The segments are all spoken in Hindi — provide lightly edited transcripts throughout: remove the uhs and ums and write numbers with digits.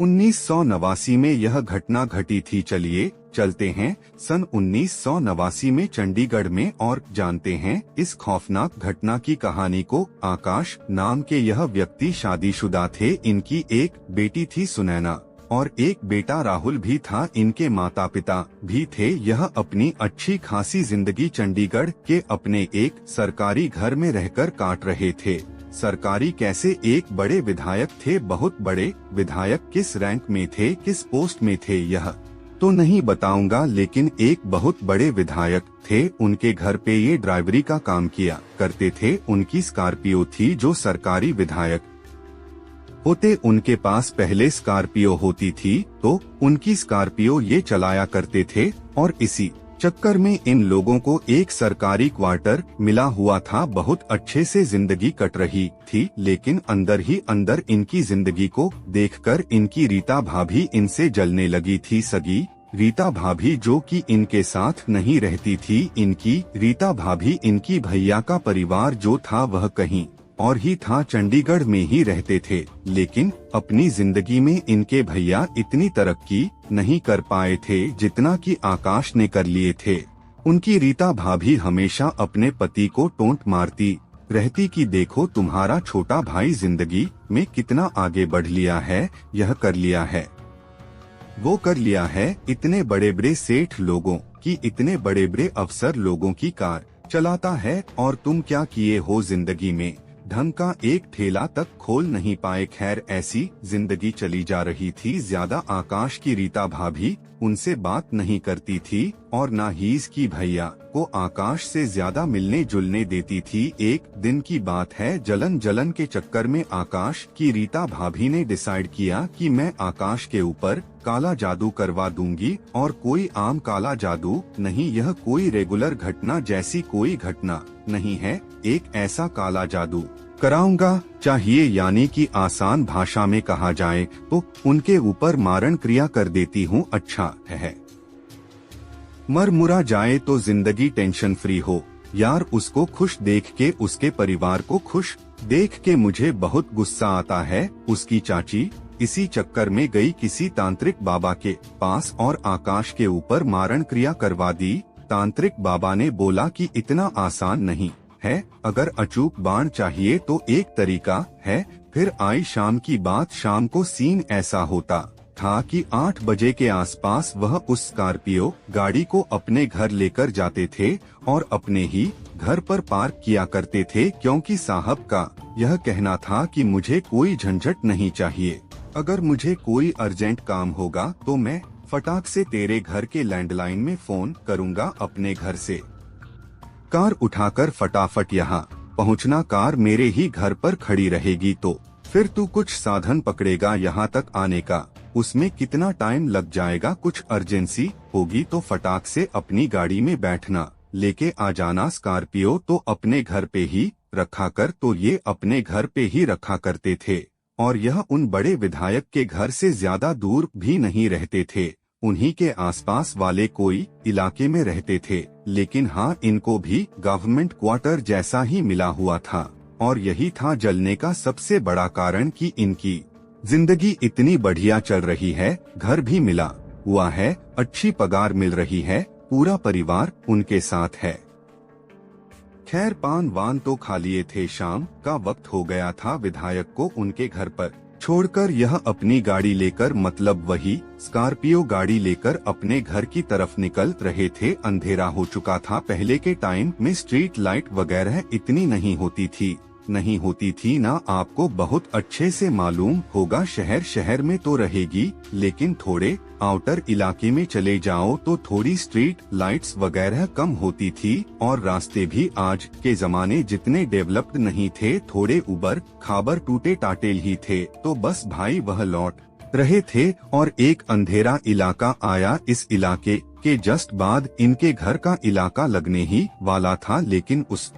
1989 में यह घटना घटी थी। चलिए चलते हैं सन 1989 में चंडीगढ़ में और जानते हैं इस खौफनाक घटना की कहानी को। आकाश नाम के यह व्यक्ति शादीशुदा थे। इनकी एक बेटी थी सुनैना और एक बेटा राहुल भी था। इनके माता पिता भी थे। यह अपनी अच्छी खासी जिंदगी चंडीगढ़ के अपने एक सरकारी घर में रहकर काट रहे थे। सरकारी कैसे, एक बड़े विधायक थे। बहुत बड़े विधायक किस रैंक में थे, किस पोस्ट में थे यह तो नहीं बताऊंगा, लेकिन एक बहुत बड़े विधायक थे। उनके घर पे ये ड्राइवरी का काम किया करते थे। उनकी स्कॉर्पियो थी। जो सरकारी विधायक होते उनके पास पहले स्कॉर्पियो होती थी, तो उनकी स्कॉर्पियो ये चलाया करते थे। और इसी चक्कर में इन लोगों को एक सरकारी क्वार्टर मिला हुआ था। बहुत अच्छे से जिंदगी कट रही थी, लेकिन अंदर ही अंदर इनकी जिंदगी को देखकर इनकी रीता भाभी इनसे जलने लगी थी। सगी रीता भाभी जो कि इनके साथ नहीं रहती थी। इनकी रीता भाभी इनकी भैया का परिवार जो था वह कहीं और ही था, चंडीगढ़ में ही रहते थे। लेकिन अपनी जिंदगी में इनके भैया इतनी तरक्की नहीं कर पाए थे जितना कि आकाश ने कर लिए थे। उनकी रीता भाभी हमेशा अपने पति को टोंट मारती रहती कि देखो तुम्हारा छोटा भाई जिंदगी में कितना आगे बढ़ लिया है, यह कर लिया है, वो कर लिया है, इतने बड़े बड़े सेठ लोगों की, इतने बड़े बड़े अफसर लोगों की कार चलाता है और तुम क्या किए हो जिंदगी में, ढंग का एक ठेला तक खोल नहीं पाए। खैर ऐसी जिंदगी चली जा रही थी। ज्यादा आकाश की रीता भाभी उनसे बात नहीं करती थी और ना ही इसकी भैया को आकाश से ज्यादा मिलने जुलने देती थी। एक दिन की बात है, जलन के चक्कर में आकाश की रीता भाभी ने डिसाइड किया कि मैं आकाश के ऊपर काला जादू करवा दूंगी। और कोई आम काला जादू नहीं, यह कोई रेगुलर घटना जैसी कोई घटना नहीं है। एक ऐसा काला जादू कराऊंगा चाहिए, यानी कि आसान भाषा में कहा जाए तो उनके ऊपर मारण क्रिया कर देती हूँ। अच्छा है, मर मुरा जाए तो जिंदगी टेंशन फ्री हो। यार उसको खुश देख के, उसके परिवार को खुश देख के मुझे बहुत गुस्सा आता है। उसकी चाची इसी चक्कर में गई किसी तांत्रिक बाबा के पास और आकाश के ऊपर मारण क्रिया करवा दी। तांत्रिक बाबा ने बोला कि इतना आसान नहीं है, अगर अचूक बाण चाहिए तो एक तरीका है। फिर आई शाम की बात। शाम को सीन ऐसा होता था कि 8 बजे के आसपास वह उस स्कॉर्पियो गाड़ी को अपने घर लेकर जाते थे और अपने ही घर पर पार्क किया करते थे, क्योंकि साहब का यह कहना था कि मुझे कोई झंझट नहीं चाहिए। अगर मुझे कोई अर्जेंट काम होगा तो मैं फटाक से तेरे घर के लैंडलाइन में फोन करूंगा अपने घर से। कार उठाकर फटाफट यहाँ पहुँचना। कार मेरे ही घर पर खड़ी रहेगी तो फिर तू कुछ साधन पकड़ेगा यहाँ तक आने का। उसमें कितना टाइम लग जाएगा, कुछ अर्जेंसी होगी तो फटाक से अपनी गाड़ी में बैठना, लेके आ जाना। स्कॉर्पियो तो अपने घर पे ही रखा कर। तो ये अपने घर पे ही रखा करते थे और यह उन बड़े विधायक के घर से ज्यादा दूर भी नहीं रहते थे। उन्हीं के आसपास वाले कोई इलाके में रहते थे, लेकिन हाँ इनको भी गवर्नमेंट क्वार्टर जैसा ही मिला हुआ था। और यही था जलने का सबसे बड़ा कारण कि इनकी जिंदगी इतनी बढ़िया चल रही है, घर भी मिला हुआ है, अच्छी पगार मिल रही है, पूरा परिवार उनके साथ है। खैर पान वान तो खा लिए थे, शाम का वक्त हो गया था। विधायक को उनके घर पर छोड़कर यह अपनी गाड़ी लेकर, मतलब वही स्कॉर्पियो गाड़ी लेकर अपने घर की तरफ निकल रहे थे। अंधेरा हो चुका था। पहले के टाइम में स्ट्रीट लाइट वगैरह इतनी नहीं होती थी ना। आपको बहुत अच्छे से मालूम होगा, शहर में तो रहेगी, लेकिन थोड़े आउटर इलाके में चले जाओ तो थोड़ी स्ट्रीट लाइट्स वगैरह कम होती थी। और रास्ते भी आज के जमाने जितने डेवलप्ड नहीं थे, थोड़े उबर खाबर टूटे टाटेल ही थे। तो बस भाई वह लौट रहे थे और एक अंधेरा इलाका आया। इस इलाके के जस्ट बाद इनके घर का इलाका लगने ही वाला था, लेकिन उस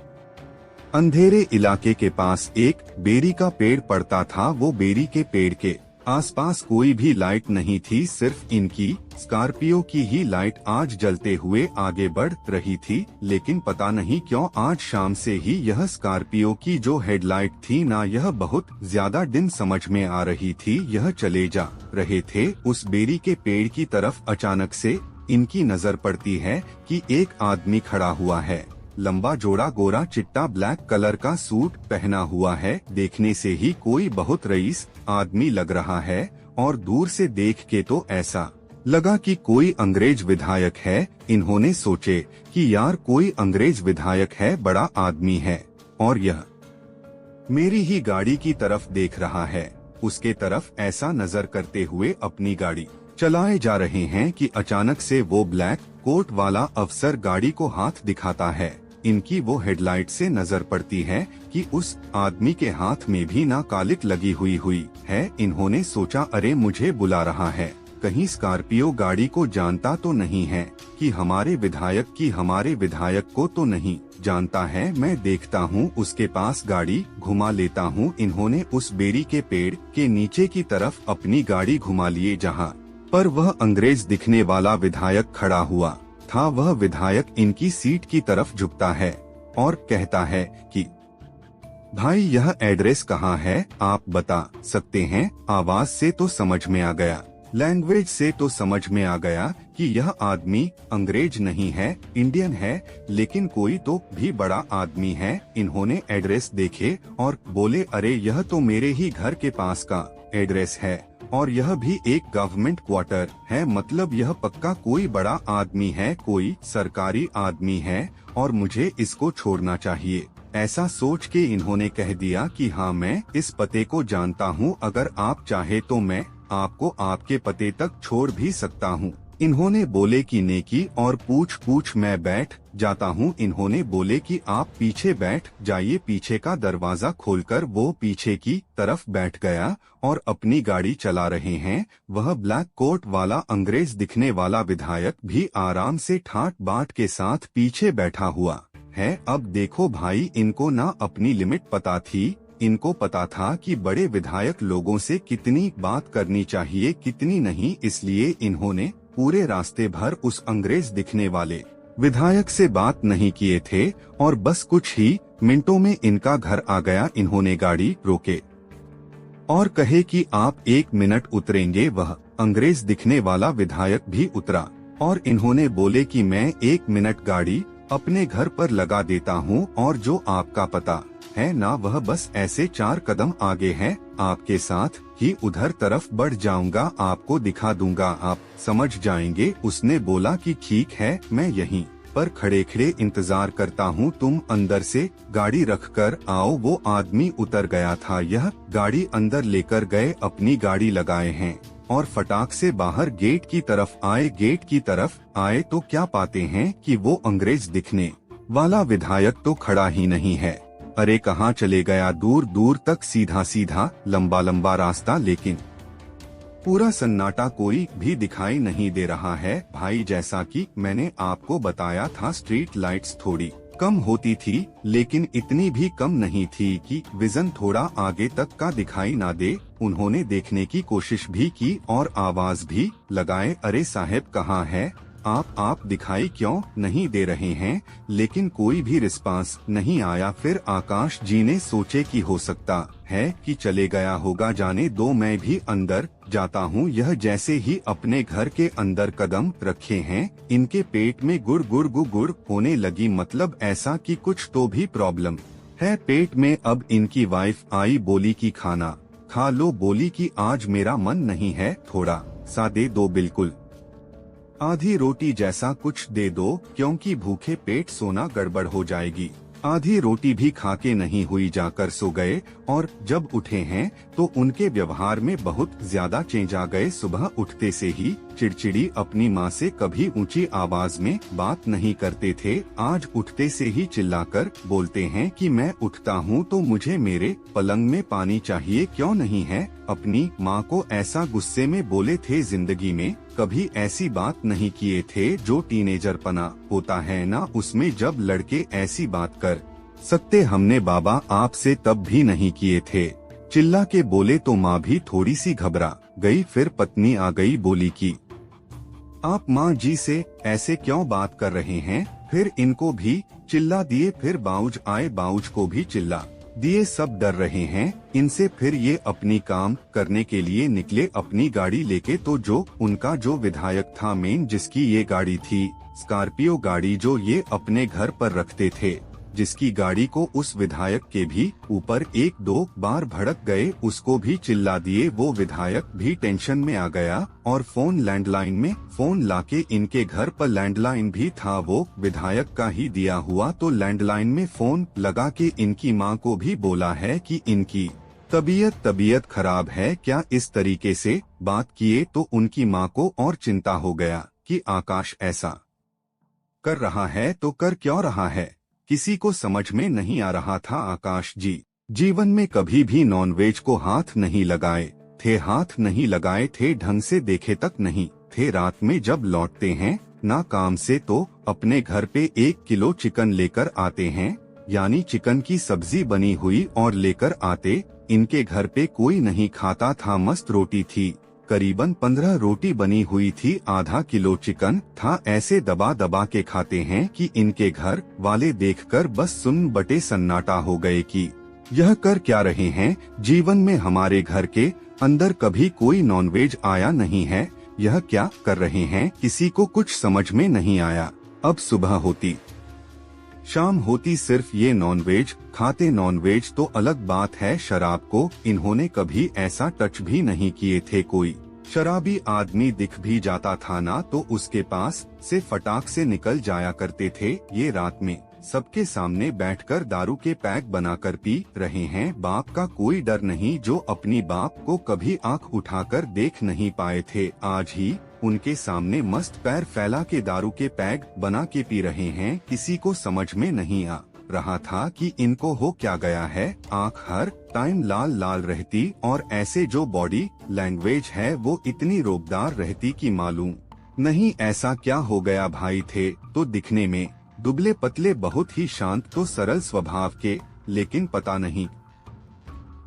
अंधेरे इलाके के पास एक बेरी का पेड़ पड़ता था। वो बेरी के पेड़ के आसपास कोई भी लाइट नहीं थी, सिर्फ इनकी स्कॉर्पियो की ही लाइट आज जलते हुए आगे बढ़ रही थी। लेकिन पता नहीं क्यों आज शाम से ही यह स्कॉर्पियो की जो हेडलाइट थी ना, यह बहुत ज्यादा डिम समझ में आ रही थी। यह चले जा रहे थे उस बेरी के पेड़ की तरफ। अचानक से इनकी नजर पड़ती है कि एक आदमी खड़ा हुआ है। लंबा जोड़ा गोरा चिट्टा ब्लैक कलर का सूट पहना हुआ है। देखने से ही कोई बहुत रईस आदमी लग रहा है और दूर से देख के तो ऐसा लगा कि कोई अंग्रेज विधायक है। इन्होंने सोचे कि यार कोई अंग्रेज विधायक है, बड़ा आदमी है और यह मेरी ही गाड़ी की तरफ देख रहा है। उसके तरफ ऐसा नजर करते हुए अपनी गाड़ी चलाए जा रहे हैं कि अचानक से वो ब्लैक कोट वाला अफसर गाड़ी को हाथ दिखाता है। इनकी वो हेडलाइट से नजर पड़ती है कि उस आदमी के हाथ में भी ना कालिक लगी हुई है। इन्होंने सोचा अरे मुझे बुला रहा है, कहीं स्कॉर्पियो गाड़ी को जानता तो नहीं है कि हमारे विधायक को तो नहीं जानता है। मैं देखता हूँ उसके पास गाड़ी घुमा लेता हूँ। इन्होंने उस बेरी के पेड़ के नीचे की तरफ अपनी गाड़ी घुमा लिए, जहाँ पर वह अंग्रेज दिखने वाला विधायक खड़ा हुआ था। वह विधायक इनकी सीट की तरफ झुकता है और कहता है कि भाई यह एड्रेस कहाँ है, आप बता सकते हैं? आवाज से तो समझ में आ गया, लैंग्वेज से तो समझ में आ गया कि यह आदमी अंग्रेज नहीं है, इंडियन है, लेकिन कोई तो भी बड़ा आदमी है। इन्होंने एड्रेस देखे और बोले अरे यह तो मेरे ही घर के पास का एड्रेस है और यह भी एक गवर्नमेंट क्वार्टर है। मतलब यह पक्का कोई बड़ा आदमी है, कोई सरकारी आदमी है और मुझे इसको छोड़ना चाहिए। ऐसा सोच के इन्होंने कह दिया कि हाँ मैं इस पते को जानता हूँ, अगर आप चाहे तो मैं आपको आपके पते तक छोड़ भी सकता हूँ। इन्होंने बोले कि नेकी और पूछ मैं बैठ जाता हूँ। इन्होंने बोले कि आप पीछे बैठ जाइए। पीछे का दरवाजा खोलकर वो पीछे की तरफ बैठ गया और अपनी गाड़ी चला रहे हैं। वह ब्लैक कोट वाला अंग्रेज दिखने वाला विधायक भी आराम से ठाट बाट के साथ पीछे बैठा हुआ है। अब देखो भाई, इनको ना अपनी लिमिट पता थी। इनको पता था कि बड़े विधायक लोगों से कितनी बात करनी चाहिए, कितनी नहीं। इसलिए इन्होंने पूरे रास्ते भर उस अंग्रेज दिखने वाले विधायक से बात नहीं किए थे और बस कुछ ही मिनटों में इनका घर आ गया। इन्होंने गाड़ी रोके और कहे कि आप 1 मिनट उतरेंगे। वह अंग्रेज दिखने वाला विधायक भी उतरा और इन्होंने बोले कि मैं 1 मिनट गाड़ी अपने घर पर लगा देता हूँ और जो आपका पता है ना, वह बस ऐसे 4 कदम आगे है, आपके साथ ही उधर तरफ बढ़ जाऊंगा, आपको दिखा दूंगा, आप समझ जाएंगे। उसने बोला कि ठीक है, मैं यहीं पर खड़े खड़े इंतजार करता हूँ, तुम अंदर से गाड़ी रखकर आओ। वो आदमी उतर गया था। यह गाड़ी अंदर लेकर गए, अपनी गाड़ी लगाए हैं और फटाक से बाहर गेट की तरफ आए। गेट की तरफ आए तो क्या पाते हैं कि वो अंग्रेज दिखने वाला विधायक तो खड़ा ही नहीं है। अरे कहाँ चले गया? दूर दूर तक सीधा सीधा लंबा लंबा रास्ता, लेकिन पूरा सन्नाटा, कोई भी दिखाई नहीं दे रहा है। भाई जैसा कि मैंने आपको बताया था, स्ट्रीट लाइट्स थोड़ी कम होती थी, लेकिन इतनी भी कम नहीं थी कि विजन थोड़ा आगे तक का दिखाई ना दे। उन्होंने देखने की कोशिश भी की और आवाज भी लगाए, अरे साहब कहाँ है आप दिखाई क्यों नहीं दे रहे हैं? लेकिन कोई भी रिस्पांस नहीं आया। फिर आकाश जी ने सोचे कि हो सकता है कि चले गया होगा, जाने दो, मैं भी अंदर जाता हूँ। यह जैसे ही अपने घर के अंदर कदम रखे हैं, इनके पेट में गुड़ गुड़ गुड़ होने लगी। मतलब ऐसा कि कुछ तो भी प्रॉब्लम है पेट में। अब इनकी वाइफ आई, बोली कि खाना खा लो। बोली कि आज मेरा मन नहीं है, थोड़ा सा दे दो, बिल्कुल आधी रोटी जैसा कुछ दे दो, क्योंकि भूखे पेट सोना गड़बड़ हो जाएगी। आधी रोटी भी खा के नहीं हुई, जाकर सो गए और जब उठे हैं तो उनके व्यवहार में बहुत ज्यादा चेंज आ गए। सुबह उठते से ही चिड़चिड़ी, अपनी माँ से कभी ऊंची आवाज में बात नहीं करते थे, आज उठते से ही चिल्लाकर बोलते हैं कि मैं उठता हूँ तो मुझे मेरे पलंग में पानी चाहिए, क्यों नहीं है? अपनी माँ को ऐसा गुस्से में बोले थे, जिंदगी में कभी ऐसी बात नहीं किए थे। जो टीनेजरपना होता है ना, उसमें जब लड़के ऐसी बात कर सकते, हमने बाबा आपसे तब भी नहीं किए थे। चिल्ला के बोले तो माँ भी थोड़ी सी घबरा गई। फिर पत्नी आ गई, बोली कि आप माँ जी से ऐसे क्यों बात कर रहे हैं। फिर इनको भी चिल्ला दिए। फिर बाऊज आए, बाऊज को भी चिल्ला दिए। सब डर रहे हैं इनसे। फिर ये अपनी काम करने के लिए निकले अपनी गाड़ी लेके। तो जो उनका जो विधायक था मेन, जिसकी ये गाड़ी थी, स्कॉर्पियो गाड़ी जो ये अपने घर पर रखते थे, जिसकी गाड़ी को उस विधायक के भी ऊपर 1-2 बार भड़क गए, उसको भी चिल्ला दिए। वो विधायक भी टेंशन में आ गया और फोन लैंडलाइन में फोन लाके, इनके घर पर लैंडलाइन भी था वो विधायक का ही दिया हुआ, तो लैंडलाइन में फोन लगा के इनकी माँ को भी बोला है कि इनकी तबीयत खराब है क्या। इस तरीके से बात किए तो उनकी माँ को और चिंता हो गया कि आकाश ऐसा कर रहा है तो कर क्यों रहा है। किसी को समझ में नहीं आ रहा था। आकाश जी जीवन में कभी भी नॉनवेज को हाथ नहीं लगाए थे, ढंग से देखे तक नहीं थे। रात में जब लौटते हैं ना काम से तो अपने घर पे 1 किलो चिकन लेकर आते हैं, यानी चिकन की सब्जी बनी हुई और लेकर आते। इनके घर पे कोई नहीं खाता था। मस्त रोटी थी, करीबन 15 रोटी बनी हुई थी, आधा किलो चिकन था। ऐसे दबा दबा के खाते हैं कि इनके घर वाले देखकर बस सुन बटे सन्नाटा हो गए कि यह कर क्या रहे हैं। जीवन में हमारे घर के अंदर कभी कोई नॉनवेज आया नहीं है, यह क्या कर रहे हैं। किसी को कुछ समझ में नहीं आया। अब सुबह होती शाम होती सिर्फ ये नॉनवेज खाते। नॉनवेज तो अलग बात है, शराब को इन्होंने कभी ऐसा टच भी नहीं किए थे। कोई शराबी आदमी दिख भी जाता था ना तो उसके पास से फटाक से निकल जाया करते थे। ये रात में सबके सामने बैठकर दारू के पैक बनाकर पी रहे हैं। बाप का कोई डर नहीं, जो अपनी बाप को कभी आंख उठाकर देख नहीं पाए थे, आज ही उनके सामने मस्त पैर फैला के दारू के पैक बना के पी रहे हैं। किसी को समझ में नहीं आ रहा था कि इनको हो क्या गया है। आंख हर टाइम लाल लाल रहती और ऐसे जो बॉडी लैंग्वेज है वो इतनी रोबदार रहती कि मालूम नहीं ऐसा क्या हो गया। भाई थे तो दिखने में दुबले पतले, बहुत ही शांत तो सरल स्वभाव के, लेकिन पता नहीं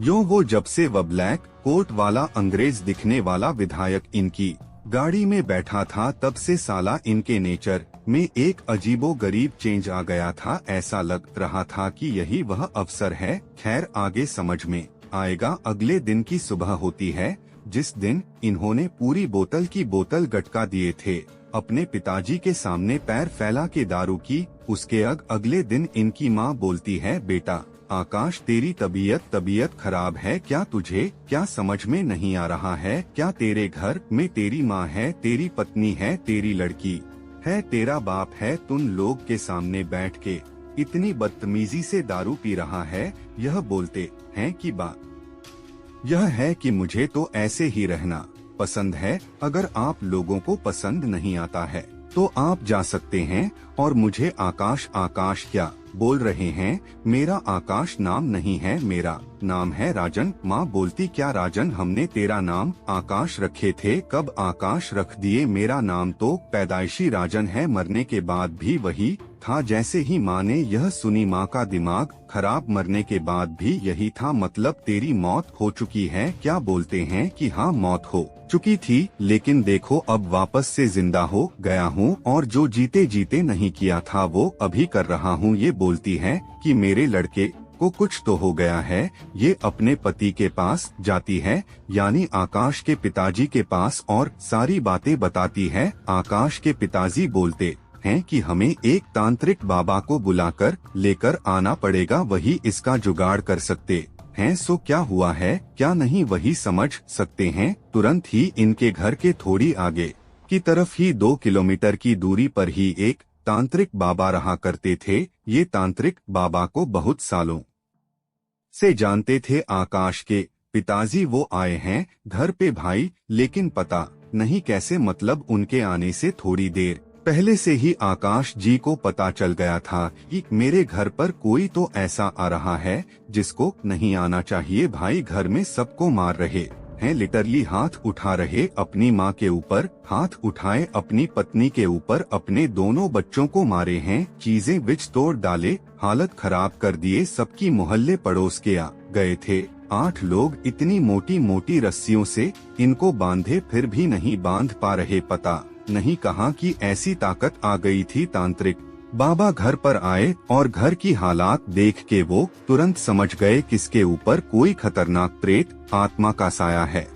यूं वो जब से वह ब्लैक कोट वाला अंग्रेज दिखने वाला विधायक इनकी गाड़ी में बैठा था, तब से साला इनके नेचर में एक अजीबो गरीब चेंज आ गया था। ऐसा लग रहा था कि यही वह अवसर है। खैर आगे समझ में आएगा। अगले दिन की सुबह होती है, जिस दिन इन्होंने पूरी बोतल की बोतल गटका दिए थे अपने पिताजी के सामने पैर फैला के दारू की। उसके अगले दिन इनकी माँ बोलती है, बेटा आकाश तेरी तबीयत खराब है क्या, तुझे क्या समझ में नहीं आ रहा है क्या। तेरे घर में तेरी माँ है, तेरी पत्नी है, तेरी लड़की है, तेरा बाप है, तुम लोग के सामने बैठ के इतनी बदतमीजी से दारू पी रहा है। यह बोलते हैं कि बात यह है कि मुझे तो ऐसे ही रहना पसंद है। अगर आप लोगों को पसंद नहीं आता है तो आप जा सकते हैं। और मुझे आकाश क्या बोल रहे हैं, मेरा आकाश नाम नहीं है, मेरा नाम है राजन। माँ बोलती, क्या राजन, हमने तेरा नाम आकाश रखे थे, कब आकाश रख दिए। मेरा नाम तो पैदाइशी राजन है, मरने के बाद भी वही था। जैसे ही माँ ने यह सुनी, माँ का दिमाग खराब, मरने के बाद भी यही था, मतलब तेरी मौत हो चुकी है। क्या बोलते हैं कि हाँ मौत हो चुकी थी, लेकिन देखो अब वापस से जिंदा हो गया हूँ और जो जीते जीते नहीं किया था वो अभी कर रहा हूँ। ये बोलती है कि मेरे लड़के को कुछ तो हो गया है। ये अपने पति के पास जाती है, यानी आकाश के पिताजी के पास, और सारी बातें बताती है। आकाश के पिताजी बोलते हैं कि हमें एक तांत्रिक बाबा को बुलाकर लेकर आना पड़ेगा, वही इसका जुगाड़ कर सकते हैं। सो क्या हुआ है क्या नहीं वही समझ सकते हैं। तुरंत ही इनके घर के थोड़ी आगे की तरफ ही 2 किलोमीटर की दूरी पर ही एक तांत्रिक बाबा रहा करते थे। ये तांत्रिक बाबा को बहुत सालों से जानते थे आकाश के पिताजी। वो आए हैं घर पे भाई, लेकिन पता नहीं कैसे, मतलब उनके आने से थोड़ी देर पहले से ही आकाश जी को पता चल गया था कि मेरे घर पर कोई तो ऐसा आ रहा है जिसको नहीं आना चाहिए। भाई घर में सबको मार रहे हैं, लिटरली हाथ उठा रहे अपनी माँ के ऊपर, हाथ उठाए अपनी पत्नी के ऊपर, अपने दोनों बच्चों को मारे हैं, चीजें बिच तोड़ डाले, हालत खराब कर दिए सबकी। मोहल्ले पड़ोस के आ गए थे। 8 लोग इतनी मोटी मोटी रस्सियों से इनको बांधे फिर भी नहीं बांध पा रहे। पता नहीं कहाँ की ऐसी ताकत आ गई थी। तांत्रिक बाबा घर पर आए और घर की हालात देख के वो तुरंत समझ गए किसके ऊपर कोई खतरनाक प्रेत आत्मा का साया है।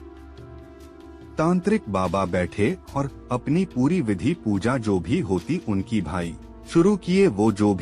तांत्रिक बाबा बैठे और अपनी पूरी विधि पूजा जो भी होती उनकी भाई शुरू किए। वो जो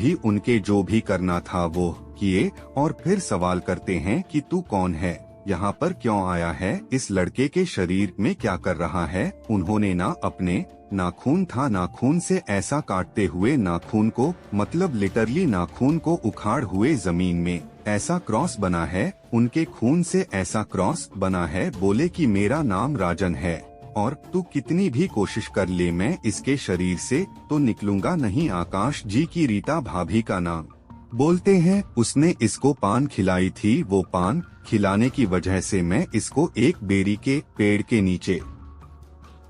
भी करना था वो किए और फिर सवाल करते हैं कि तू कौन है, यहाँ पर क्यों आया है, इस लड़के के शरीर में क्या कर रहा है। उन्होंने ना अपने नाखून से ऐसा काटते हुए नाखून को, मतलब लिटरली नाखून को उखाड़ हुए जमीन में ऐसा क्रॉस बना है, उनके खून से ऐसा क्रॉस बना है। बोले कि मेरा नाम राजन है और तू कितनी भी कोशिश कर ले मैं इसके शरीर से तो निकलूंगा नहीं। आकाश जी की रीता भाभी का नाम बोलते हैं, उसने इसको पान खिलाई थी। वो पान खिलाने की वजह से मैं इसको एक बेरी के पेड़ के नीचे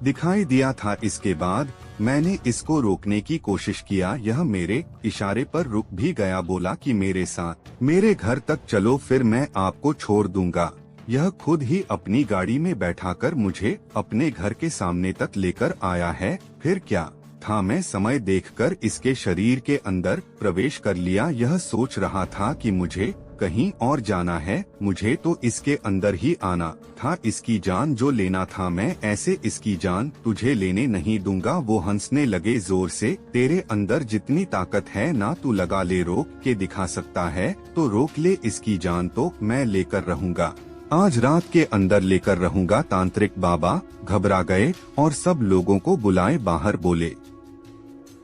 दिखाई दिया था। इसके बाद मैंने इसको रोकने की कोशिश किया, यह मेरे इशारे पर रुक भी गया। बोला कि मेरे साथ मेरे घर तक चलो फिर मैं आपको छोड़ दूंगा। यह खुद ही अपनी गाड़ी में बैठाकर मुझे अपने घर के सामने तक लेकर आया है। फिर क्या था, मैं समय देखकर इसके शरीर के अंदर प्रवेश कर लिया। यह सोच रहा था कि मुझे कहीं और जाना है, मुझे तो इसके अंदर ही आना था। इसकी जान जो लेना था मैं ऐसे इसकी जान तुझे लेने नहीं दूंगा। वो हंसने लगे जोर से, तेरे अंदर जितनी ताकत है ना तू लगा ले, रोक के दिखा सकता है तो रोक ले, इसकी जान तो मैं लेकर रहूंगा, आज रात के अंदर लेकर रहूंगा। तांत्रिक बाबा घबरा गए और सब लोगों को बुलाए बाहर। बोले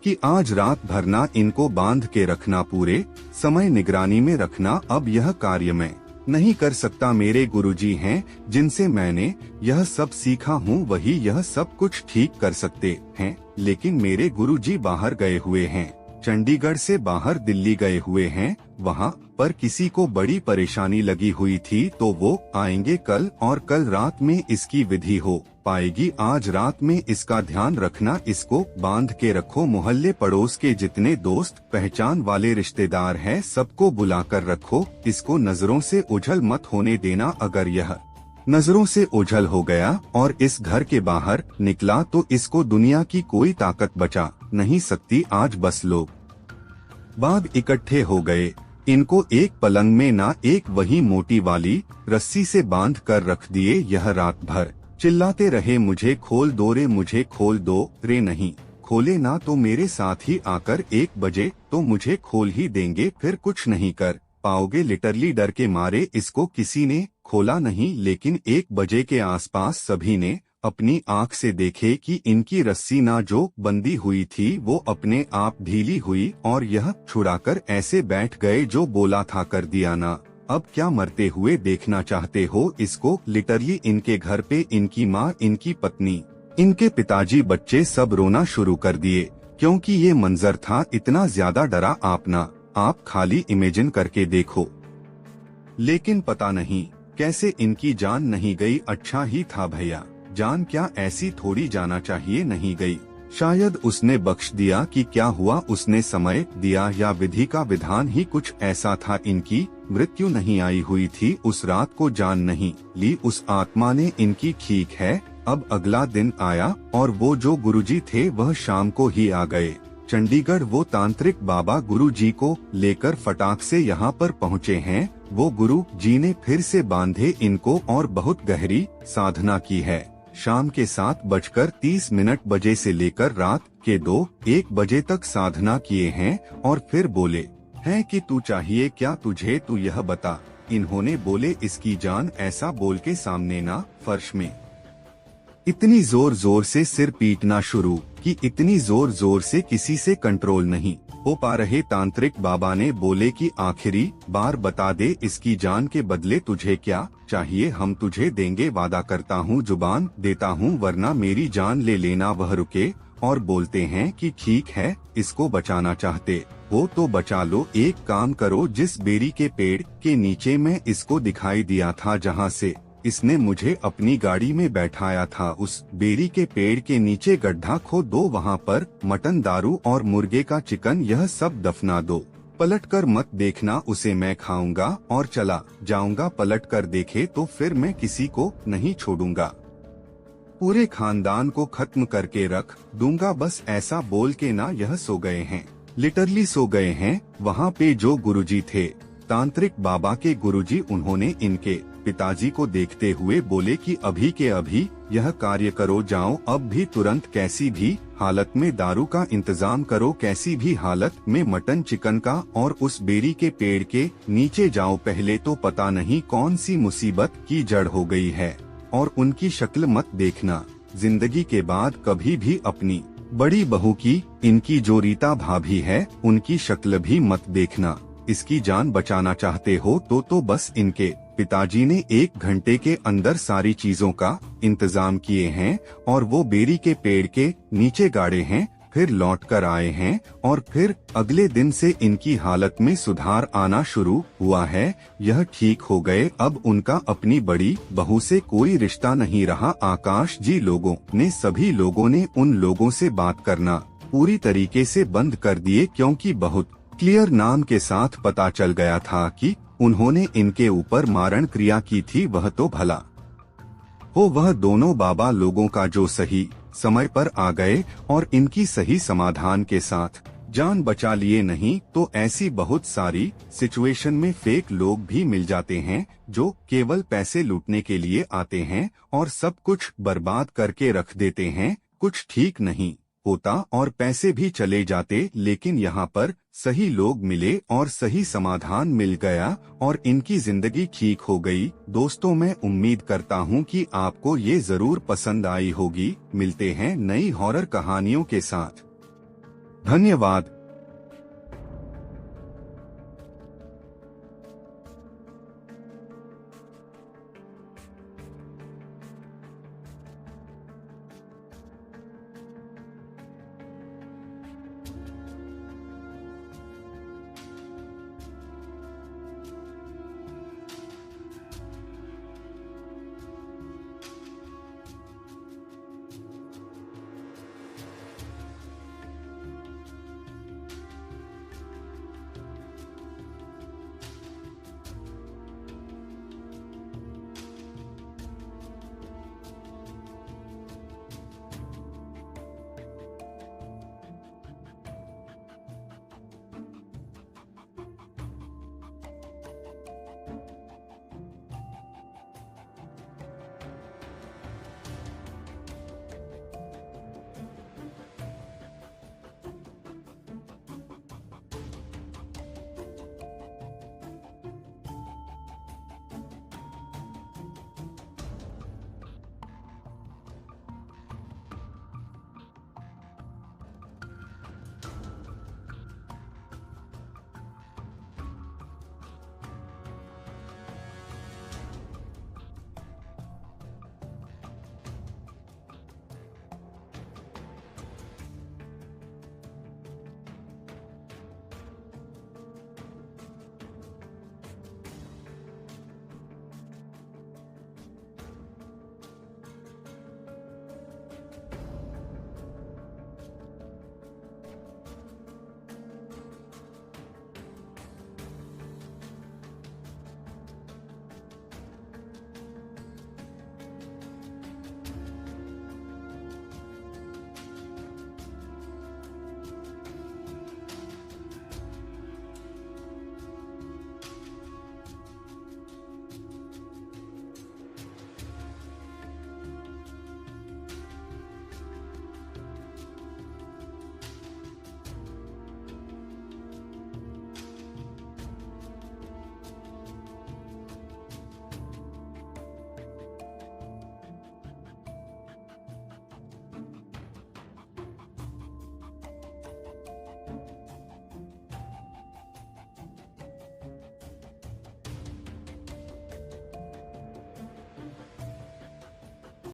कि आज रात भर ना इनको बांध के रखना, पूरे समय निगरानी में रखना। अब यह कार्य मैं नहीं कर सकता, मेरे गुरुजी हैं जिनसे मैंने यह सब सीखा हूँ, वही यह सब कुछ ठीक कर सकते हैं। लेकिन मेरे गुरुजी बाहर गए हुए हैं, चंडीगढ़ से बाहर दिल्ली गए हुए हैं। वहाँ पर किसी को बड़ी परेशानी लगी हुई थी तो वो आएंगे कल और कल रात में इसकी विधि हो पाएगी। आज रात में इसका ध्यान रखना, इसको बांध के रखो। मोहल्ले पड़ोस के जितने दोस्त पहचान वाले रिश्तेदार हैं सबको बुलाकर रखो। इसको नजरों से ओझल मत होने देना। अगर यह नजरों से ओझल हो गया और इस घर के बाहर निकला तो इसको दुनिया की कोई ताकत बचा नहीं सकती। आज बस लोग बाग इकट्ठे हो गए, इनको एक पलंग में ना एक वही मोटी वाली रस्सी से बांध कर रख दिए। यह रात भर चिल्लाते रहे, मुझे खोल दो रे, मुझे खोल दो रे, नहीं खोले ना तो मेरे साथ ही आकर 1 बजे तो मुझे खोल ही देंगे, फिर कुछ नहीं कर पाओगे। लिटरली डर के मारे इसको किसी ने खोला नहीं, लेकिन 1 बजे के आसपास सभी ने अपनी आंख से देखे कि इनकी रस्सी ना जो बंदी हुई थी वो अपने आप ढीली हुई और यह छुड़ाकर ऐसे बैठ गए जो बोला था कर दिया ना। अब क्या मरते हुए देखना चाहते हो इसको। लिटरली इनके घर पे इनकी माँ, इनकी पत्नी, इनके पिताजी, बच्चे सब रोना शुरू कर दिए क्योंकि ये मंजर था इतना ज्यादा डरा आप खाली इमेजिन करके देखो। लेकिन पता नहीं कैसे इनकी जान नहीं गई। अच्छा ही था भैया, जान क्या ऐसी थोड़ी जाना चाहिए, नहीं गई। शायद उसने बख्श दिया कि क्या हुआ, उसने समय दिया या विधि का विधान ही कुछ ऐसा था। इनकी मृत्यु नहीं आई हुई थी, उस रात को जान नहीं ली उस आत्मा ने इनकी। ठीक है, अब अगला दिन आया और वो जो गुरुजी थे वह शाम को ही आ गए चंडीगढ़। वो तांत्रिक बाबा गुरुजी को लेकर फटाक से यहाँ पर पहुँचे हैं। वो गुरु जी ने फिर से बांधे इनको और बहुत गहरी साधना की है। शाम के 7:30 बजे से लेकर रात के 2-1 बजे तक साधना किए हैं और फिर बोले हैं कि तू चाहिए क्या तुझे, तू यह बता। इन्होंने बोले इसकी जान, ऐसा बोल के सामने ना फर्श में इतनी जोर जोर से सिर पीटना शुरू कि इतनी जोर जोर से किसी से कंट्रोल नहीं हो पा रहे। तांत्रिक बाबा ने बोले कि आखिरी बार बता दे इसकी जान के बदले तुझे क्या चाहिए, हम तुझे देंगे, वादा करता हूँ, जुबान देता हूँ, वरना मेरी जान ले लेना। वह रुके और बोलते हैं कि ठीक है, इसको बचाना चाहते हो तो बचा लो। एक काम करो, जिस बेरी के पेड़ के नीचे मैं इसको दिखाई दिया था, जहाँ से इसने मुझे अपनी गाड़ी में बैठाया था, उस बेरी के पेड़ के नीचे गड्ढा खोदो, वहाँ पर मटन, दारू और मुर्गे का चिकन यह सब दफना दो। पलट कर मत देखना उसे मैं खाऊंगा और चला जाऊंगा, पलट कर देखे तो फिर मैं किसी को नहीं छोड़ूंगा, पूरे खानदान को खत्म करके रख दूंगा, बस ऐसा बोल के ना यह सो गए हैं। लिटरली सो गए हैं। वहाँ पे जो गुरुजी थे, तांत्रिक बाबा के गुरुजी, उन्होंने इनके पिताजी को देखते हुए बोले कि अभी के अभी यह कार्य करो, जाओ अब भी तुरंत, कैसी भी हालत में दारू का इंतजाम करो, कैसी भी हालत में मटन चिकन का, और उस बेरी के पेड़ के नीचे जाओ, पहले तो पता नहीं कौन सी मुसीबत की जड़ हो गई है, और उनकी शक्ल मत देखना, जिंदगी के बाद कभी भी अपनी बड़ी बहू की, इनकी जो रीता भाभी है, उनकी शक्ल भी मत देखना। इसकी जान बचाना चाहते हो तो बस इनके पिताजी ने 1 घंटे के अंदर सारी चीजों का इंतजाम किए हैं और वो बेरी के पेड़ के नीचे गाड़े हैं, फिर लौट कर आए हैं, और फिर अगले दिन से इनकी हालत में सुधार आना शुरू हुआ है। यह ठीक हो गए। अब उनका अपनी बड़ी बहू से कोई रिश्ता नहीं रहा। आकाश जी, सभी लोगों ने उन लोगों से बात करना पूरी तरीके से बंद कर दिए, क्योंकि बहुत क्लियर नाम के साथ पता चल गया था कि उन्होंने इनके ऊपर मारण क्रिया की थी। वह तो भला हो, वह दोनों बाबा लोगों का जो सही समय पर आ गए और इनकी सही समाधान के साथ जान बचा लिए, नहीं तो ऐसी बहुत सारी सिचुएशन में फेक लोग भी मिल जाते हैं जो केवल पैसे लूटने के लिए आते हैं और सब कुछ बर्बाद करके रख देते हैं। कुछ ठीक नहीं होता और पैसे भी चले जाते, लेकिन यहाँ पर सही लोग मिले और सही समाधान मिल गया और इनकी जिंदगी ठीक हो गई। दोस्तों, मैं उम्मीद करता हूँ कि आपको ये जरूर पसंद आई होगी। मिलते हैं नई हॉरर कहानियों के साथ। धन्यवाद।